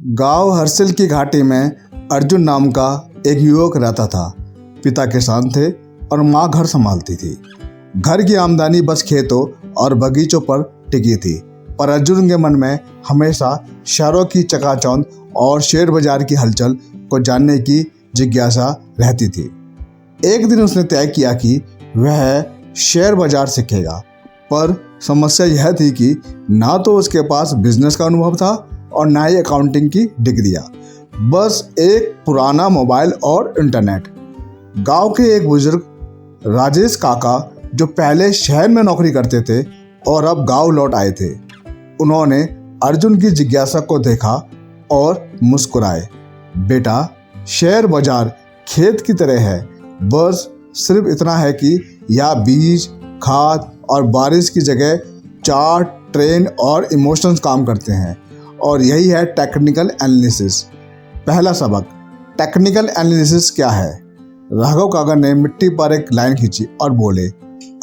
गांव हर्सिल की घाटी में अर्जुन नाम का एक युवक रहता था। पिता किसान थे और माँ घर संभालती थी। घर की आमदनी बस खेतों और बगीचों पर टिकी थी, पर अर्जुन के मन में हमेशा शहरों की चकाचौंध और शेयर बाजार की हलचल को जानने की जिज्ञासा रहती थी। एक दिन उसने तय किया कि वह शेयर बाजार सीखेगा, पर समस्या यह थी कि ना तो उसके पास बिजनेस का अनुभव था और ना ही अकाउंटिंग की डिग्रियां, बस एक पुराना मोबाइल और इंटरनेट। गांव के एक बुजुर्ग राजेश काका, जो पहले शहर में नौकरी करते थे और अब गांव लौट आए थे, उन्होंने अर्जुन की जिज्ञासा को देखा और मुस्कुराए। बेटा, शेयर बाजार खेत की तरह है, बस सिर्फ इतना है कि यहाँ बीज, खाद और बारिश की जगह चार्ट, ट्रेंड और इमोशंस काम करते हैं, और यही है टेक्निकल एनालिसिस। पहला सबक, टेक्निकल एनालिसिस क्या है। राघव काका ने मिट्टी पर एक लाइन खींची और बोले,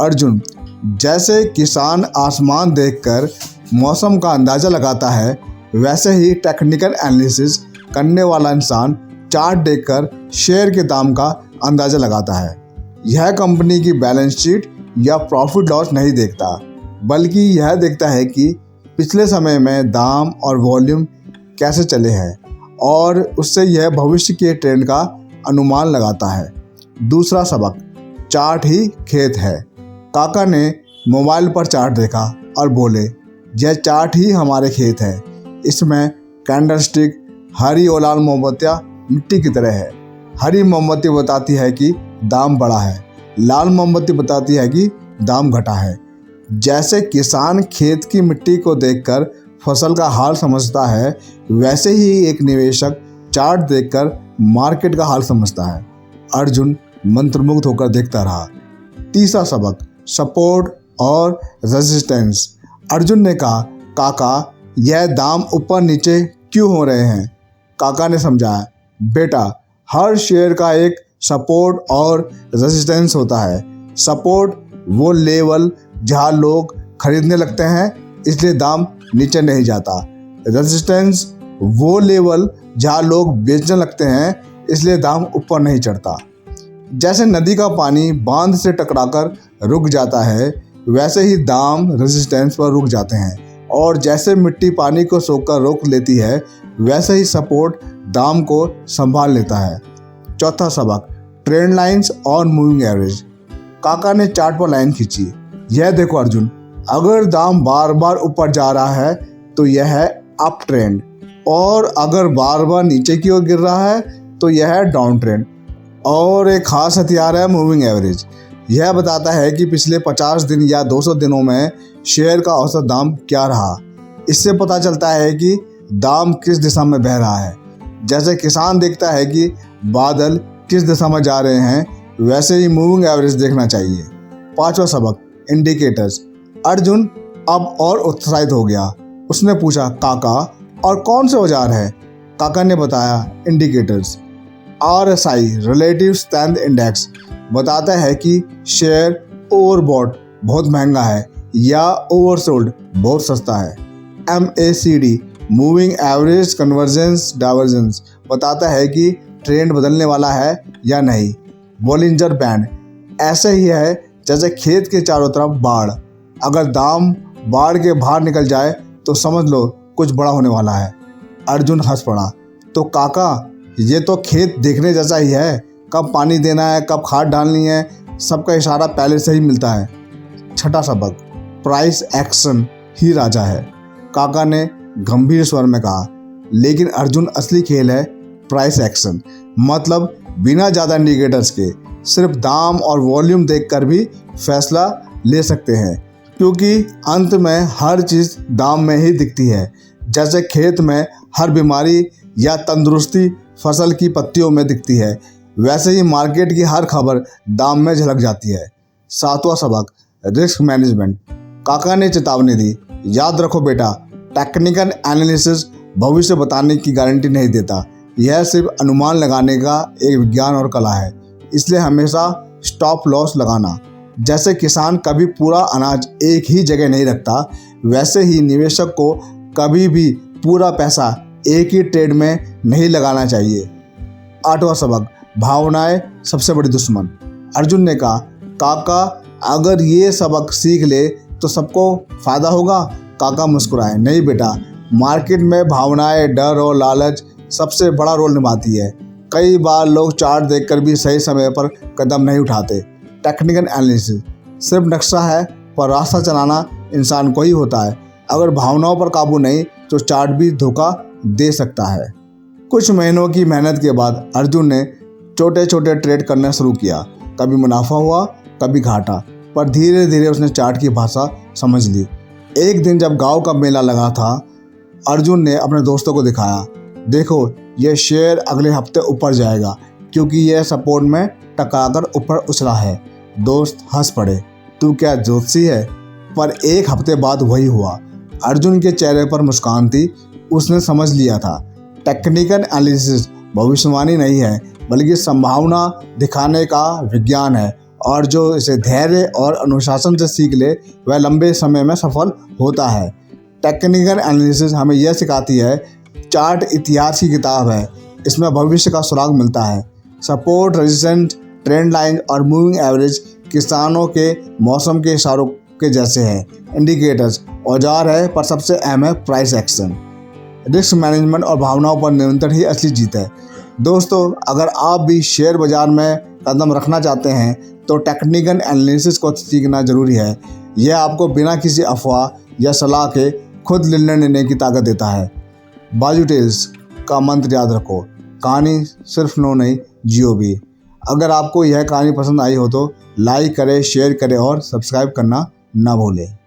अर्जुन, जैसे किसान आसमान देखकर मौसम का अंदाज़ा लगाता है, वैसे ही टेक्निकल एनालिसिस करने वाला इंसान चार्ट देखकर शेयर के दाम का अंदाज़ा लगाता है। यह कंपनी की बैलेंस शीट या प्रॉफिट लॉस नहीं देखता, बल्कि यह देखता है कि पिछले समय में दाम और वॉल्यूम कैसे चले हैं, और उससे यह भविष्य के ट्रेंड का अनुमान लगाता है। दूसरा सबक, चार्ट ही खेत है। काका ने मोबाइल पर चार्ट देखा और बोले, यह चार्ट ही हमारे खेत है। इसमें कैंडलस्टिक, हरी और लाल मोमबत्तियाँ मिट्टी की तरह है। हरी मोमबत्ती बताती है कि दाम बढ़ा है, लाल मोमबत्ती बताती है कि दाम घटा है। जैसे किसान खेत की मिट्टी को देखकर फसल का हाल समझता है, वैसे ही एक निवेशक चार्ट देखकर मार्केट का हाल समझता है। अर्जुन मंत्रमुग्ध होकर देखता रहा। तीसरा सबक, सपोर्ट और रेजिस्टेंस। अर्जुन ने कहा, काका, यह दाम ऊपर नीचे क्यों हो रहे हैं। काका ने समझाया, बेटा, हर शेयर का एक सपोर्ट और रेजिस्टेंस होता है। सपोर्ट वो लेवल जहाँ लोग खरीदने लगते हैं, इसलिए दाम नीचे नहीं जाता। रेजिस्टेंस वो लेवल जहाँ लोग बेचने लगते हैं, इसलिए दाम ऊपर नहीं चढ़ता। जैसे नदी का पानी बांध से टकराकर रुक जाता है, वैसे ही दाम रेजिस्टेंस पर रुक जाते हैं, और जैसे मिट्टी पानी को सोखकर रोक लेती है, वैसे ही सपोर्ट दाम को संभाल लेता है। चौथा सबक, ट्रेंड लाइंस और मूविंग एवरेज। काका ने चार्ट पर लाइन खींची। यह देखो अर्जुन, अगर दाम बार बार ऊपर जा रहा है तो यह है अप ट्रेंड, और अगर बार बार नीचे की ओर गिर रहा है तो यह है डाउन ट्रेंड। और एक खास हथियार है मूविंग एवरेज। यह बताता है कि पिछले 50 दिन या 200 दिनों में शेयर का औसत दाम क्या रहा। इससे पता चलता है कि दाम किस दिशा में बह रहा है। जैसे किसान देखता है कि बादल किस दिशा में जा रहे हैं, वैसे ही मूविंग एवरेज देखना चाहिए। पांचवा सबक, इंडिकेटर्स। अर्जुन अब और उत्साहित हो गया। उसने पूछा, काका, और कौन से औजार है। काका ने बताया, indicators. RSI relative strength index बताता है कि शेयर ओवरबॉट बहुत महंगा है या ओवरसोल्ड बहुत सस्ता है। MACD moving average convergence divergence बताता है कि ट्रेंड बदलने वाला है या नहीं। बोलिंजर बैंड ऐसे ही है जैसे खेत के चारों तरफ बाढ़। अगर दाम बाढ़ के बाहर निकल जाए तो समझ लो कुछ बड़ा होने वाला है। अर्जुन हंस पड़ा, तो काका, ये तो खेत देखने जैसा ही है। कब पानी देना है, कब खाद डालनी है, सबका इशारा पहले से ही मिलता है। छठा सबक, प्राइस एक्शन ही राजा है। काका ने गंभीर स्वर में कहा, लेकिन अर्जुन, असली खेल है प्राइस एक्शन। मतलब बिना ज़्यादा इंडिकेटर्स के सिर्फ दाम और वॉल्यूम देखकर भी फैसला ले सकते हैं, क्योंकि अंत में हर चीज़ दाम में ही दिखती है। जैसे खेत में हर बीमारी या तंदुरुस्ती फसल की पत्तियों में दिखती है, वैसे ही मार्केट की हर खबर दाम में झलक जाती है। सातवां सबक, रिस्क मैनेजमेंट। काका ने चेतावनी दी, याद रखो बेटा, टेक्निकल एनालिसिस भविष्य बताने की गारंटी नहीं देता। यह सिर्फ अनुमान लगाने का एक विज्ञान और कला है। इसलिए हमेशा स्टॉप लॉस लगाना। जैसे किसान कभी पूरा अनाज एक ही जगह नहीं रखता, वैसे ही निवेशक को कभी भी पूरा पैसा एक ही ट्रेड में नहीं लगाना चाहिए। 8वां सबक, भावनाएं सबसे बड़ी दुश्मन। अर्जुन ने कहा, काका अगर ये सबक सीख ले तो सबको फायदा होगा। काका मुस्कुराए, नहीं बेटा, मार्केट में भावनाएं, डर और लालच सबसे बड़ा रोल निभाती है। कई बार लोग चार्ट देखकर भी सही समय पर कदम नहीं उठाते। टेक्निकल एनालिसिस सिर्फ नक्शा है, पर रास्ता चलाना इंसान को ही होता है। अगर भावनाओं पर काबू नहीं तो चार्ट भी धोखा दे सकता है। कुछ महीनों की मेहनत के बाद अर्जुन ने छोटे छोटे ट्रेड करना शुरू किया। कभी मुनाफा हुआ, कभी घाटा, पर धीरे धीरे उसने चार्ट की भाषा समझ ली। एक दिन जब गांव का मेला लगा था, अर्जुन ने अपने दोस्तों को दिखाया, देखो यह शेयर अगले हफ्ते ऊपर जाएगा क्योंकि यह सपोर्ट में टकराकर ऊपर उछला है। दोस्त हंस पड़े, तू क्या ज्योतिषी है? पर एक हफ्ते बाद वही हुआ। अर्जुन के चेहरे पर मुस्कान थी। उसने समझ लिया था, टेक्निकल एनालिसिस भविष्यवाणी नहीं है बल्कि संभावना दिखाने का विज्ञान है, और जो इसे धैर्य और अनुशासन से सीख ले वह लंबे समय में सफल होता है। टेक्निकल एनालिसिस हमें यह सिखाती है, चार्ट इतिहास की किताब है, इसमें भविष्य का सुराग मिलता है। सपोर्ट, रेजिस्टेंस, ट्रेंड लाइन और मूविंग एवरेज किसानों के मौसम के इशारों के जैसे हैं। इंडिकेटर्स औजार है, पर सबसे अहम है प्राइस एक्शन। रिस्क मैनेजमेंट और भावनाओं पर नियंत्रण ही असली जीत है। दोस्तों, अगर आप भी शेयर बाजार में कदम रखना चाहते हैं तो टेक्निकल एनालिसिस को सीखना जरूरी है। यह आपको बिना किसी अफवाह या सलाह के खुद निर्णय लेने की ताकत देता है। बाजू टेल्स का मंत्र याद रखो, कहानी सिर्फ नो नहीं, जियो भी। अगर आपको यह कहानी पसंद आई हो तो लाइक करें, शेयर करें और सब्सक्राइब करना ना भूलें।